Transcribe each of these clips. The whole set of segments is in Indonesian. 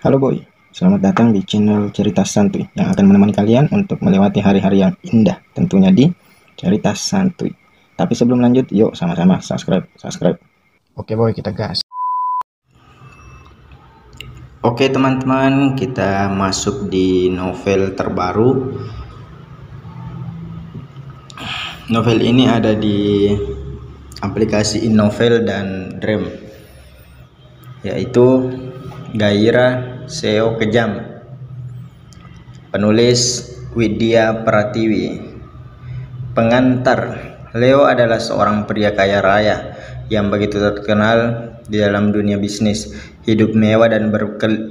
Halo boy, selamat datang di channel Cerita Santuy yang akan menemani kalian untuk melewati hari-hari yang indah tentunya di Cerita Santuy. Tapi sebelum lanjut, yuk sama-sama subscribe. Oke boy, kita gas. Oke teman-teman, kita masuk di novel terbaru. Novel ini ada di aplikasi InNovel dan Dream, yaitu Gairah SEO Kejam. Penulis Widya Pratiwi. Pengantar. Leo adalah seorang pria kaya raya yang begitu terkenal di dalam dunia bisnis. Hidup mewah dan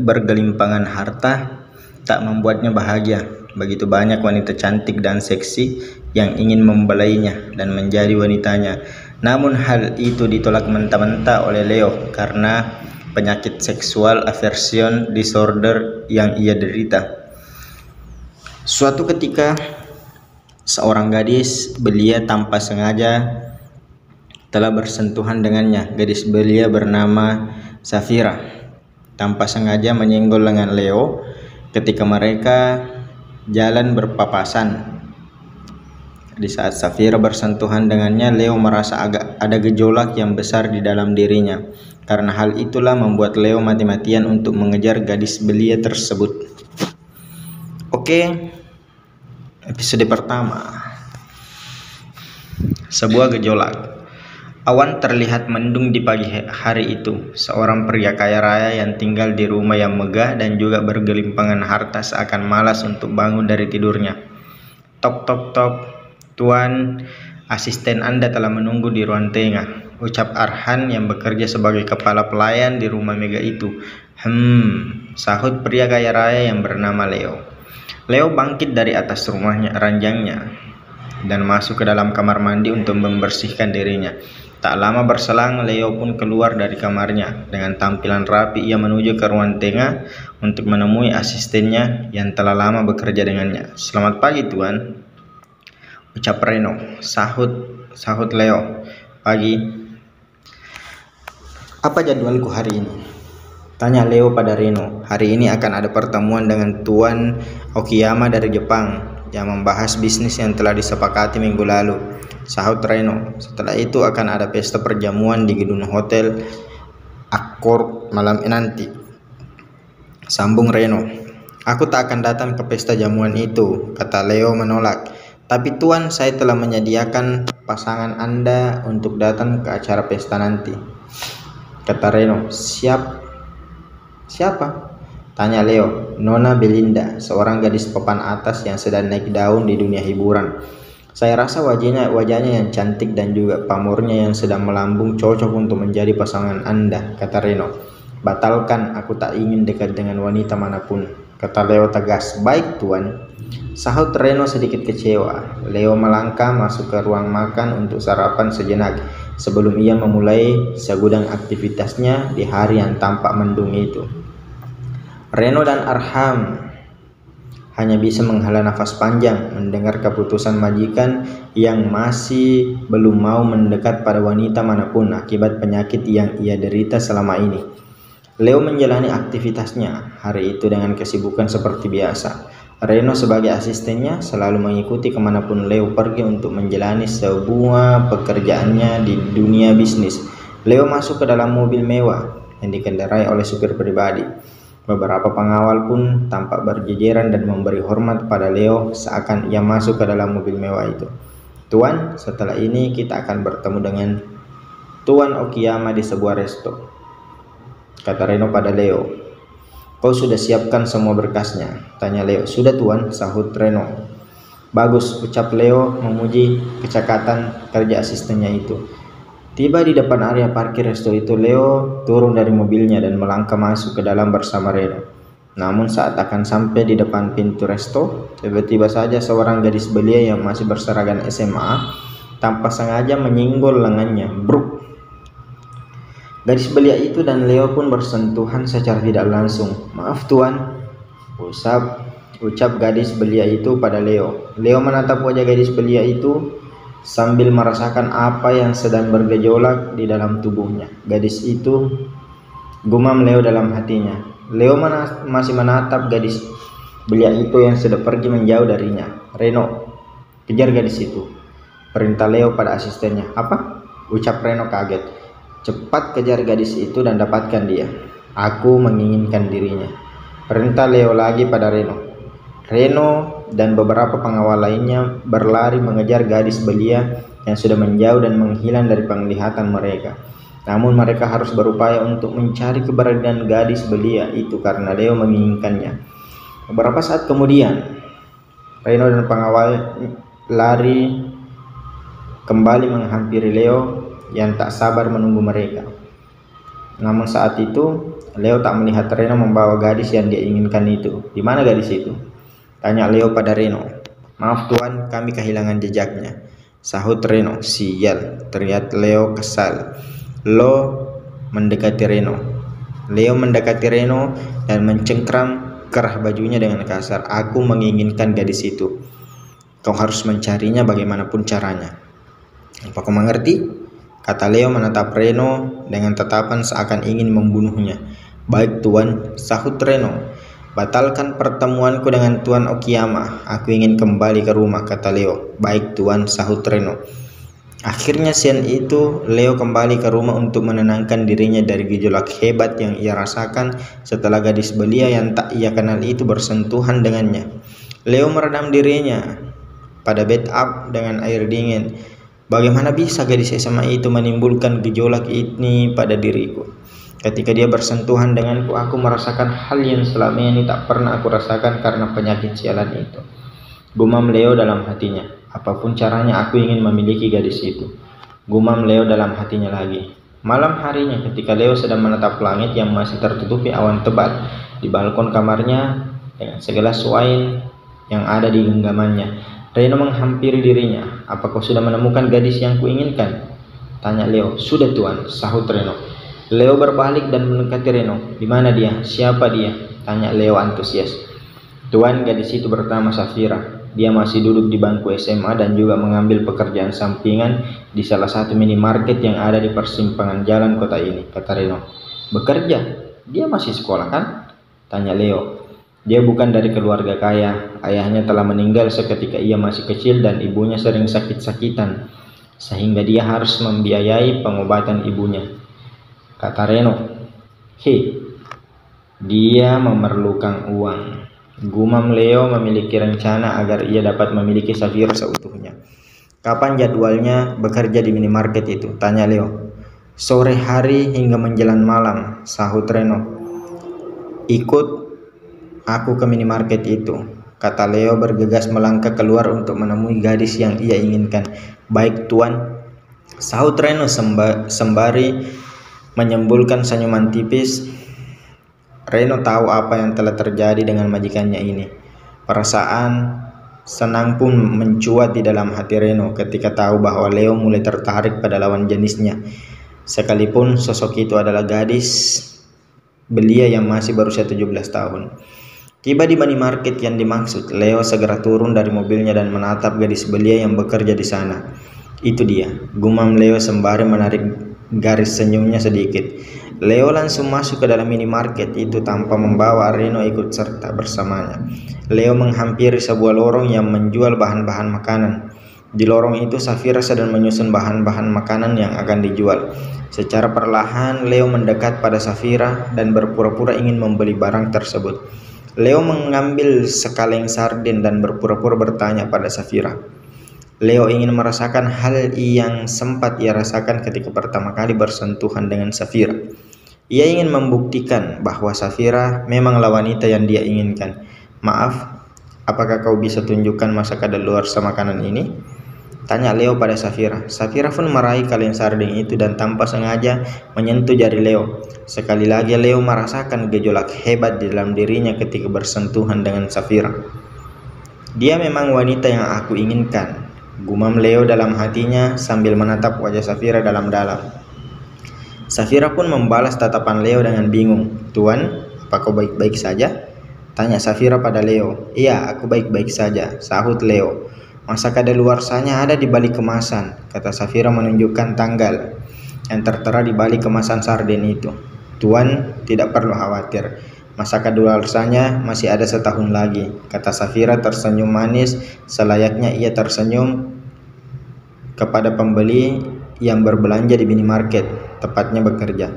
bergelimpangan harta tak membuatnya bahagia. Begitu banyak wanita cantik dan seksi yang ingin membelainya dan menjadi wanitanya. Namun hal itu ditolak mentah-mentah oleh Leo karena penyakit seksual aversion disorder yang ia derita. Suatu ketika, seorang gadis belia tanpa sengaja telah bersentuhan dengannya. Gadis belia bernama Safira tanpa sengaja menyenggol lengan Leo ketika mereka jalan berpapasan. Di saat Safira bersentuhan dengannya, Leo merasa ada gejolak yang besar di dalam dirinya. Karena hal itulah membuat Leo mati-matian untuk mengejar gadis belia tersebut. Oke, episode pertama. Sebuah gejolak. Awan terlihat mendung di pagi hari itu. Seorang pria kaya raya yang tinggal di rumah yang megah dan juga bergelimpangan harta seakan malas untuk bangun dari tidurnya. Tok tok tok. Tuan, asisten Anda telah menunggu di ruang tengah, ucap Arhan yang bekerja sebagai kepala pelayan di rumah mega itu. Sahut pria kaya raya yang bernama Leo. Leo bangkit dari atas ranjangnya dan masuk ke dalam kamar mandi untuk membersihkan dirinya. Tak lama berselang, Leo pun keluar dari kamarnya. Dengan tampilan rapi, ia menuju ke ruang tengah untuk menemui asistennya yang telah lama bekerja dengannya. Selamat pagi, Tuan, ucap Reno. Sahut Leo. Pagi. Apa jadwalku hari ini? Tanya Leo pada Reno. Hari ini akan ada pertemuan dengan Tuan Okiyama dari Jepang yang membahas bisnis yang telah disepakati minggu lalu, sahut Reno. Setelah itu akan ada pesta perjamuan di gedung hotel Accord malam nanti, sambung Reno. Aku tak akan datang ke pesta jamuan itu, kata Leo menolak. Tapi Tuan, saya telah menyediakan pasangan Anda untuk datang ke acara pesta nanti, kata Reno. Siapa? Tanya Leo. Nona Belinda, seorang gadis papan atas yang sedang naik daun di dunia hiburan. Saya rasa wajahnya yang cantik dan juga pamornya yang sedang melambung cocok untuk menjadi pasangan Anda, kata Reno. Batalkan, aku tak ingin dekat dengan wanita manapun, kata Leo tegas. Baik Tuan, sahut Reno sedikit kecewa. Leo melangkah masuk ke ruang makan untuk sarapan sejenak sebelum ia memulai segudang aktivitasnya di hari yang tampak mendung itu. Reno dan Arham hanya bisa menghela nafas panjang mendengar keputusan majikan yang masih belum mau mendekat pada wanita manapun akibat penyakit yang ia derita selama ini. Leo menjalani aktivitasnya hari itu dengan kesibukan seperti biasa. Reno sebagai asistennya selalu mengikuti kemanapun Leo pergi untuk menjalani sebuah pekerjaannya di dunia bisnis. Leo masuk ke dalam mobil mewah yang dikendarai oleh supir pribadi. Beberapa pengawal pun tampak berjejeran dan memberi hormat pada Leo seakan ia masuk ke dalam mobil mewah itu. Tuan, setelah ini kita akan bertemu dengan Tuan Okiyama di sebuah resto, kata Reno pada Leo. Kau sudah siapkan semua berkasnya? Tanya Leo. Sudah Tuan, sahut Reno. Bagus, ucap Leo memuji kecekatan kerja asistennya itu. Tiba di depan area parkir resto itu, Leo turun dari mobilnya dan melangkah masuk ke dalam bersama Reno. Namun saat akan sampai di depan pintu resto, tiba-tiba saja seorang gadis belia yang masih berseragam SMA tanpa sengaja menyinggol lengannya. Bruk! Gadis belia itu dan Leo pun bersentuhan secara tidak langsung. Maaf Tuan, ucap gadis belia itu pada Leo. Leo menatap wajah gadis belia itu sambil merasakan apa yang sedang bergejolak di dalam tubuhnya. Gadis itu, gumam Leo dalam hatinya. Leo masih menatap gadis belia itu yang sudah pergi menjauh darinya. "Reno, kejar gadis itu," perintah Leo pada asistennya. "Apa?" ucap Reno kaget. "Cepat kejar gadis itu dan dapatkan dia. Aku menginginkan dirinya," perintah Leo lagi pada Reno. Reno dan beberapa pengawal lainnya berlari mengejar gadis belia yang sudah menjauh dan menghilang dari penglihatan mereka. Namun mereka harus berupaya untuk mencari keberadaan gadis belia itu karena Leo menginginkannya. Beberapa saat kemudian, Reno dan pengawal lari kembali menghampiri Leo yang tak sabar menunggu mereka. Namun saat itu, Leo tak melihat Reno membawa gadis yang dia inginkan itu. "Di mana gadis itu?" tanya Leo pada Reno. "Maaf tuan, kami kehilangan jejaknya," sahut Reno. "Sial," teriak Leo kesal. Leo mendekati Reno dan mencengkram kerah bajunya dengan kasar. "Aku menginginkan gadis itu. Kau harus mencarinya bagaimanapun caranya. Apa kau mengerti?" kata Leo menatap Reno dengan tatapan seakan ingin membunuhnya. "Baik tuan," sahut Reno. "Batalkan pertemuanku dengan Tuan Okiyama. Aku ingin kembali ke rumah," kata Leo. "Baik tuan," sahut Reno. Akhirnya siang itu Leo kembali ke rumah untuk menenangkan dirinya dari gejolak hebat yang ia rasakan setelah gadis belia yang tak ia kenal itu bersentuhan dengannya. Leo meredam dirinya pada bathtub dengan air dingin. Bagaimana bisa gadis SMA itu menimbulkan gejolak ini pada diriku? Ketika dia bersentuhan denganku, aku merasakan hal yang selama ini tak pernah aku rasakan karena penyakit sialan itu, gumam Leo dalam hatinya. "Apapun caranya aku ingin memiliki gadis itu," gumam Leo dalam hatinya lagi. Malam harinya ketika Leo sedang menatap langit yang masih tertutupi awan tebal di balkon kamarnya dengan segelas wine yang ada di genggamannya, Reno menghampiri dirinya. "Apa kau sudah menemukan gadis yang kuinginkan?" tanya Leo. "Sudah tuan," sahut Reno. Leo berbalik dan mendekati Reno. "Di mana dia? Siapa dia?" tanya Leo antusias. "Tuan, gadis itu bernama Safira. Dia masih duduk di bangku SMA dan juga mengambil pekerjaan sampingan di salah satu minimarket yang ada di persimpangan jalan kota ini," kata Reno. "Bekerja? Dia masih sekolah kan?" tanya Leo. "Dia bukan dari keluarga kaya. Ayahnya telah meninggal seketika ia masih kecil dan ibunya sering sakit-sakitan, sehingga dia harus membiayai pengobatan ibunya," kata Reno. Dia memerlukan uang," gumam Leo. Memiliki rencana agar ia dapat memiliki Safira seutuhnya. "Kapan jadwalnya bekerja di minimarket itu?" tanya Leo. "Sore hari hingga menjelang malam," sahut Reno. "Ikut aku ke minimarket itu," kata Leo bergegas melangkah keluar untuk menemui gadis yang ia inginkan. "Baik tuan," sahut Reno sembari menyembulkan senyuman tipis. Reno tahu apa yang telah terjadi dengan majikannya ini. Perasaan senang pun mencuat di dalam hati Reno ketika tahu bahwa Leo mulai tertarik pada lawan jenisnya, sekalipun sosok itu adalah gadis belia yang masih berusia 17 tahun. Tiba di minimarket yang dimaksud, Leo segera turun dari mobilnya dan menatap gadis belia yang bekerja di sana. "Itu dia," gumam Leo sembari menarik garis senyumnya sedikit. Leo langsung masuk ke dalam minimarket itu tanpa membawa Reno ikut serta bersamanya. Leo menghampiri sebuah lorong yang menjual bahan-bahan makanan. Di lorong itu Safira sedang menyusun bahan-bahan makanan yang akan dijual. Secara perlahan Leo mendekat pada Safira dan berpura-pura ingin membeli barang tersebut. Leo mengambil sekaleng sarden dan berpura-pura bertanya pada Safira. Leo ingin merasakan hal yang sempat ia rasakan ketika pertama kali bersentuhan dengan Safira. Ia ingin membuktikan bahwa Safira memanglah wanita yang dia inginkan. "Maaf, apakah kau bisa tunjukkan masakan kadaluarsa makanan ini?" tanya Leo pada Safira. Safira pun meraih kaleng sarden itu dan tanpa sengaja menyentuh jari Leo. Sekali lagi Leo merasakan gejolak hebat di dalam dirinya ketika bersentuhan dengan Safira. "Dia memang wanita yang aku inginkan," gumam Leo dalam hatinya sambil menatap wajah Safira dalam-dalam. Safira pun membalas tatapan Leo dengan bingung. "Tuan, apa kau baik-baik saja?" tanya Safira pada Leo. "Iya, aku baik-baik saja," sahut Leo. "Masa kadaluarsanya ada di balik kemasan," kata Safira menunjukkan tanggal yang tertera di balik kemasan sarden itu. "Tuan tidak perlu khawatir. Masa kadaluarsanya masih ada setahun lagi, kata Safira tersenyum manis selayaknya ia tersenyum kepada pembeli yang berbelanja di minimarket, tepatnya bekerja.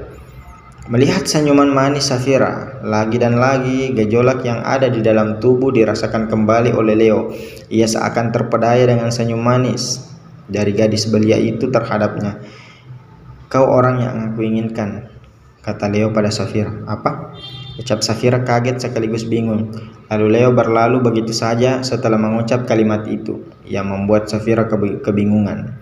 Melihat senyuman manis Safira, lagi dan lagi gejolak yang ada di dalam tubuh dirasakan kembali oleh Leo. Ia seakan terpedaya dengan senyum manis dari gadis belia itu terhadapnya. Kau orang yang aku inginkan, kata Leo pada Safira. Apa? Ucap Safira kaget sekaligus bingung. Lalu Leo berlalu begitu saja setelah mengucap kalimat itu yang membuat Safira kebingungan.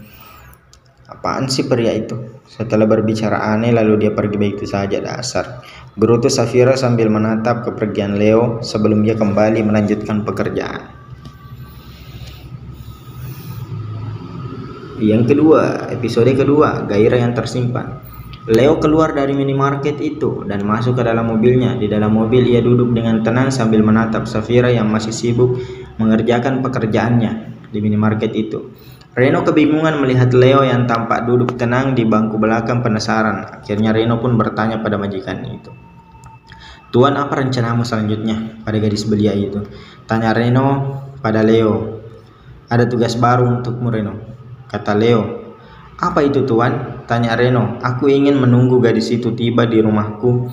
Apaan sih pria itu? Setelah berbicara aneh lalu dia pergi begitu saja, dasar. Gerutu Safira sambil menatap kepergian Leo sebelum dia kembali melanjutkan pekerjaan. Yang kedua, episode kedua, gairah yang tersimpan. Leo keluar dari minimarket itu dan masuk ke dalam mobilnya. Di dalam mobil ia duduk dengan tenang sambil menatap Safira yang masih sibuk mengerjakan pekerjaannya di minimarket itu. Reno kebingungan melihat Leo yang tampak duduk tenang di bangku belakang, penasaran. Akhirnya Reno pun bertanya pada majikannya itu. Tuan, apa rencanamu selanjutnya pada gadis belia itu? Tanya Reno pada Leo. Ada tugas baru untukmu, Reno, kata Leo. Apa itu, Tuan? Tanya Reno. Aku ingin menunggu gadis itu tiba di rumahku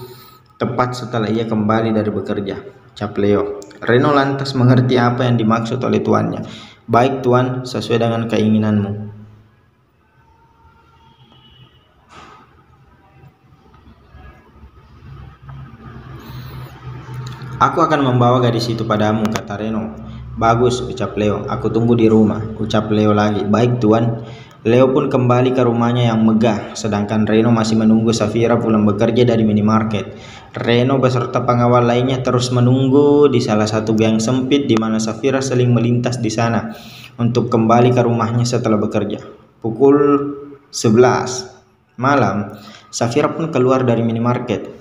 tepat setelah ia kembali dari bekerja, ucap Leo. Reno lantas mengerti apa yang dimaksud oleh tuannya. Baik, Tuan, sesuai dengan keinginanmu. Aku akan membawa gadis itu padamu, kata Reno. Bagus, ucap Leo. Aku tunggu di rumah, ucap Leo lagi. Baik, Tuan. Leo pun kembali ke rumahnya yang megah, sedangkan Reno masih menunggu Safira pulang bekerja dari minimarket. Reno beserta pengawal lainnya terus menunggu di salah satu gang sempit di mana Safira seling melintas di sana untuk kembali ke rumahnya setelah bekerja. Pukul 11 malam, Safira pun keluar dari minimarket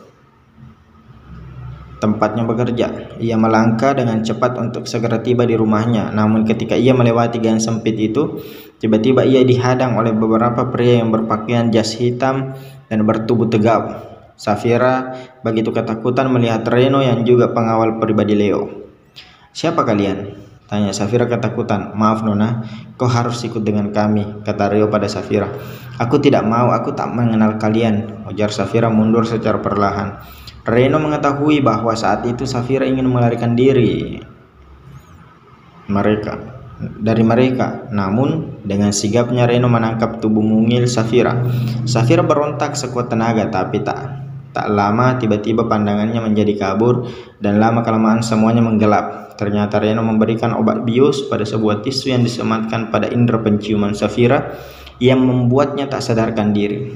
tempatnya bekerja. Ia melangkah dengan cepat untuk segera tiba di rumahnya. Namun ketika ia melewati gang sempit itu, tiba-tiba ia dihadang oleh beberapa pria yang berpakaian jas hitam dan bertubuh tegap. Safira begitu ketakutan melihat Reno yang juga pengawal pribadi Leo. Siapa kalian? Tanya Safira ketakutan. Maaf Nona, kau harus ikut dengan kami, kata Leo pada Safira. Aku tidak mau, aku tak mengenal kalian, ujar Safira mundur secara perlahan. Reno mengetahui bahwa saat itu Safira ingin melarikan diri dari mereka. Namun dengan sigapnya Reno menangkap tubuh mungil Safira. Safira berontak sekuat tenaga, tapi tak lama tiba-tiba pandangannya menjadi kabur dan lama-kelamaan semuanya menggelap. Ternyata Reno memberikan obat bius pada sebuah tisu yang disematkan pada indera penciuman Safira yang membuatnya tak sadarkan diri.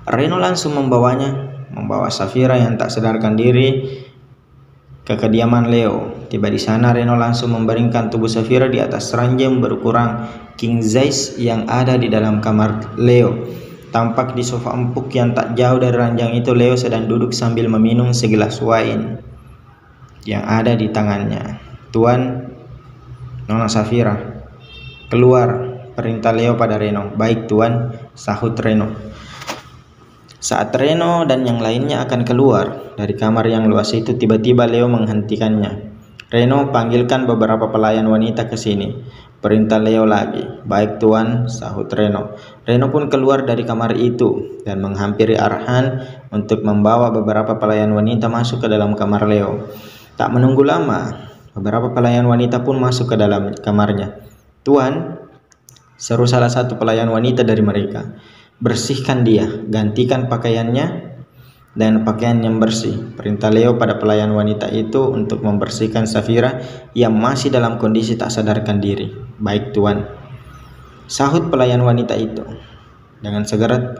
Reno langsung membawa Safira yang tak sadarkan diri ke kediaman Leo. Tiba di sana Reno langsung membaringkan tubuh Safira di atas ranjang berukuran king size yang ada di dalam kamar Leo. Tampak di sofa empuk yang tak jauh dari ranjang itu Leo sedang duduk sambil meminum segelas wine yang ada di tangannya. Tuan, Nona Safira, keluar, perintah Leo pada Reno. Baik Tuan, sahut Reno. Saat Reno dan yang lainnya akan keluar dari kamar yang luas itu, tiba-tiba Leo menghentikannya. Reno, panggilkan beberapa pelayan wanita ke sini, perintah Leo lagi. Baik Tuan, sahut Reno. Reno pun keluar dari kamar itu dan menghampiri Arhan untuk membawa beberapa pelayan wanita masuk ke dalam kamar Leo. Tak menunggu lama, beberapa pelayan wanita pun masuk ke dalam kamarnya. Tuan, seru salah satu pelayan wanita dari mereka. Bersihkan dia, gantikan pakaiannya dan pakaian yang bersih, perintah Leo pada pelayan wanita itu untuk membersihkan Safira yang masih dalam kondisi tak sadarkan diri. Baik Tuan, sahut pelayan wanita itu. Dengan segera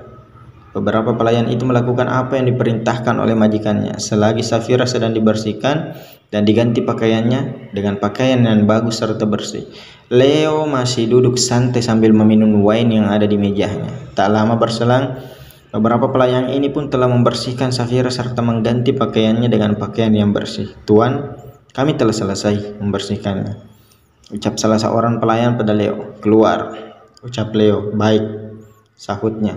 beberapa pelayan itu melakukan apa yang diperintahkan oleh majikannya. Selagi Safira sedang dibersihkan dan diganti pakaiannya dengan pakaian yang bagus serta bersih, Leo masih duduk santai sambil meminum wine yang ada di mejanya. Tak lama berselang, beberapa pelayan ini pun telah membersihkan Safira serta mengganti pakaiannya dengan pakaian yang bersih. Tuan, kami telah selesai membersihkannya, ucap salah seorang pelayan pada Leo. Keluar, ucap Leo. Baik, sahutnya.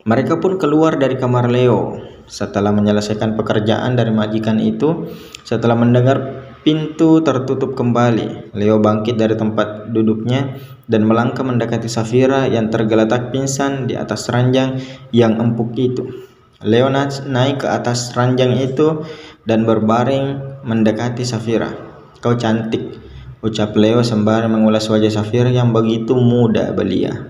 Mereka pun keluar dari kamar Leo Setelah menyelesaikan pekerjaan dari majikan itu, setelah mendengar pintu tertutup kembali, Leo bangkit dari tempat duduknya dan melangkah mendekati Safira yang tergeletak pingsan di atas ranjang yang empuk itu. Leo naik ke atas ranjang itu dan berbaring mendekati Safira. "Kau cantik," ucap Leo sembari mengulas wajah Safira yang begitu muda belia.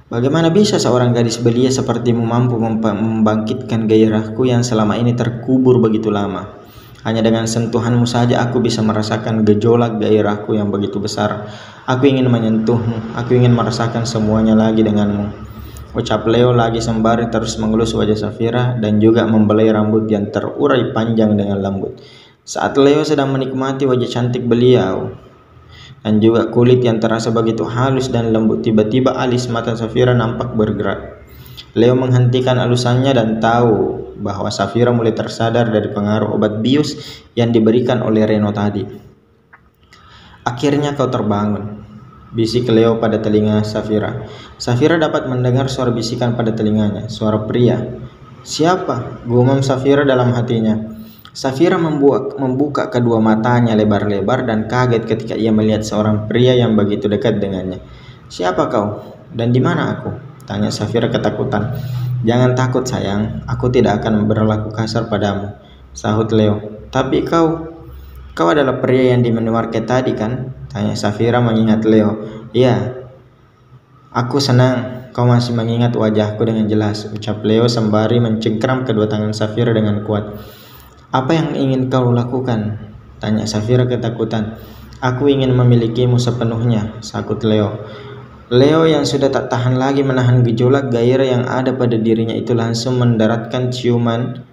"Bagaimana bisa seorang gadis belia sepertimu mampu membangkitkan gairahku yang selama ini terkubur begitu lama? Hanya dengan sentuhanmu saja aku bisa merasakan gejolak gairahku yang begitu besar. Aku ingin menyentuhmu, aku ingin merasakan semuanya lagi denganmu," ucap Leo lagi sembari terus mengelus wajah Safira dan juga membelai rambut yang terurai panjang dengan lembut. Saat Leo sedang menikmati wajah cantik beliau dan juga kulit yang terasa begitu halus dan lembut, tiba-tiba alis mata Safira nampak bergerak. Leo menghentikan alusannya dan tahu bahwa Safira mulai tersadar dari pengaruh obat bius yang diberikan oleh Reno tadi. "Akhirnya kau terbangun," bisik Leo pada telinga Safira. Safira dapat mendengar suara bisikan pada telinganya, suara pria. "Siapa?" gumam Safira dalam hatinya. Safira membuka kedua matanya lebar-lebar dan kaget ketika ia melihat seorang pria yang begitu dekat dengannya. "Siapa kau? Dan di mana aku?" tanya Safira ketakutan. "Jangan takut sayang, aku tidak akan berlaku kasar padamu," sahut Leo. "Tapi kau adalah pria yang di minimarket tadi kan?" tanya Safira mengingat Leo. "Iya, aku senang kau masih mengingat wajahku dengan jelas," ucap Leo sembari mencengkram kedua tangan Safira dengan kuat. "Apa yang ingin kau lakukan?" tanya Safira ketakutan. "Aku ingin memilikimu sepenuhnya," sahut Leo. Leo yang sudah tak tahan lagi menahan gejolak gairah yang ada pada dirinya itu langsung mendaratkan ciuman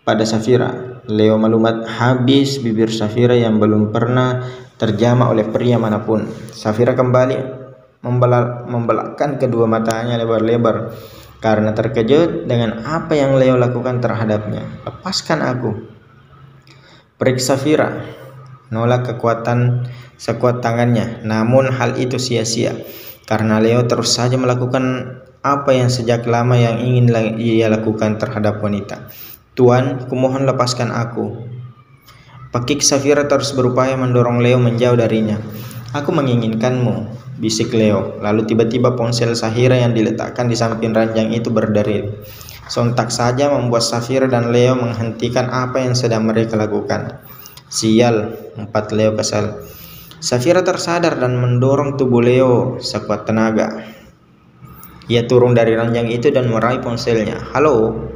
pada Safira. Leo melumat habis bibir Safira yang belum pernah terjamah oleh pria manapun. Safira kembali membelakkan kedua matanya lebar-lebar karena terkejut dengan apa yang Leo lakukan terhadapnya. "Lepaskan aku," perik Safira, nolak sekuat tangannya. Namun hal itu sia-sia karena Leo terus saja melakukan apa yang sejak lama yang ingin ia lakukan terhadap wanita. "Tuan, kumohon lepaskan aku," pekik Safira terus berupaya mendorong Leo menjauh darinya. "Aku menginginkanmu," bisik Leo. Lalu tiba-tiba ponsel Safira yang diletakkan di samping ranjang itu berdering. Sontak saja membuat Safira dan Leo menghentikan apa yang sedang mereka lakukan. "Sial," empat Leo kesal. Safira tersadar dan mendorong tubuh Leo sekuat tenaga. Ia turun dari ranjang itu dan meraih ponselnya. "Halo,"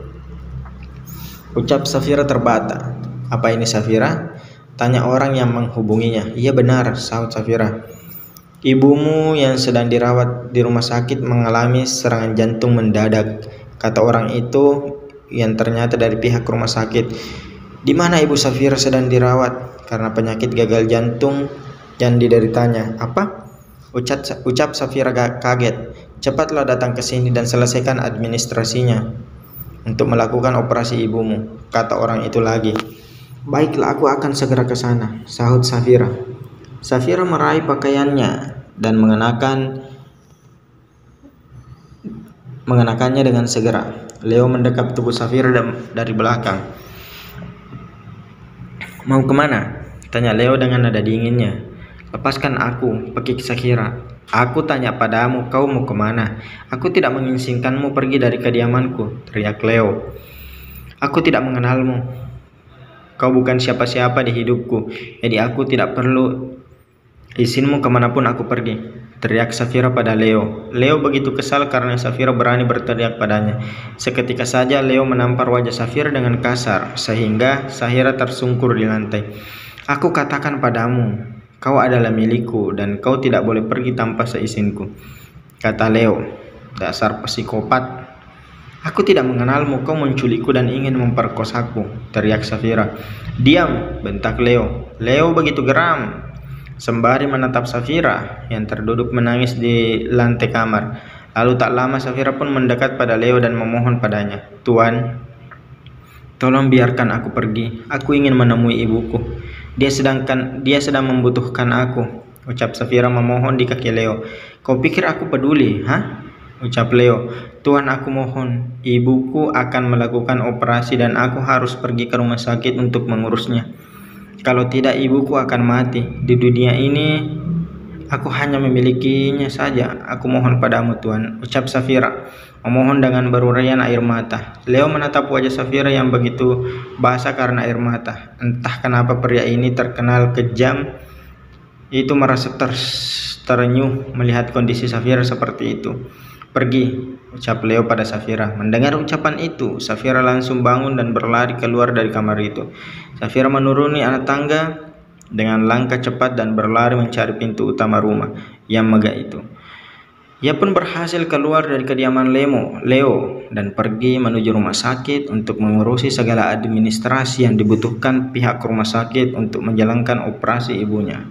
ucap Safira terbata. "Apa ini Safira?" tanya orang yang menghubunginya. "Iya benar," sahut Safira. "Ibumu yang sedang dirawat di rumah sakit mengalami serangan jantung mendadak," kata orang itu yang ternyata dari pihak rumah sakit. "Di mana ibu Safira sedang dirawat karena penyakit gagal jantung yang dideritanya?" "Apa?" ucap Safira kaget. "Cepatlah datang ke sini dan selesaikan administrasinya untuk melakukan operasi ibumu," kata orang itu lagi. "Baiklah, aku akan segera ke sana," sahut Safira. Safira meraih pakaiannya dan mengenakannya dengan segera. Leo mendekap tubuh Safira dari belakang. "Mau kemana?" tanya Leo dengan nada dinginnya. "Lepaskan aku," pekik Safira. "Aku tanya padamu, kau mau kemana? Aku tidak mengizinkanmu pergi dari kediamanku," teriak Leo. "Aku tidak mengenalmu. Kau bukan siapa-siapa di hidupku, jadi aku tidak perlu izinmu kemanapun aku pergi," teriak Safira pada Leo. Leo begitu kesal karena Safira berani berteriak padanya. Seketika saja Leo menampar wajah Safira dengan kasar sehingga Safira tersungkur di lantai. "Aku katakan padamu, kau adalah milikku dan kau tidak boleh pergi tanpa seizinku," kata Leo. "Dasar psikopat. Aku tidak mengenalmu, kau menculikku dan ingin memperkosaku," teriak Safira. "Diam," bentak Leo. Leo begitu geram sembari menatap Safira yang terduduk menangis di lantai kamar. Lalu tak lama Safira pun mendekat pada Leo dan memohon padanya. "Tuan, tolong biarkan aku pergi. Aku ingin menemui ibuku. Dia sedang membutuhkan aku," ucap Safira memohon di kaki Leo. "Kau pikir aku peduli, hah? Ucap Leo, "Tuan, aku mohon, ibuku akan melakukan operasi dan aku harus pergi ke rumah sakit untuk mengurusnya. Kalau tidak, ibuku akan mati. Di dunia ini, aku hanya memilikinya saja. Aku mohon padamu, Tuan," ucap Safira, memohon dengan berurayan air mata. Leo menatap wajah Safira yang begitu basah karena air mata. Entah kenapa pria ini terkenal kejam. Itu merasa terenyuh melihat kondisi Safira seperti itu. "Pergi," ucap Leo pada Safira. Mendengar ucapan itu, Safira langsung bangun dan berlari keluar dari kamar itu. Safira menuruni anak tangga dengan langkah cepat dan berlari mencari pintu utama rumah yang megah itu. Ia pun berhasil keluar dari kediaman Leo dan pergi menuju rumah sakit untuk mengurusi segala administrasi yang dibutuhkan pihak rumah sakit untuk menjalankan operasi ibunya.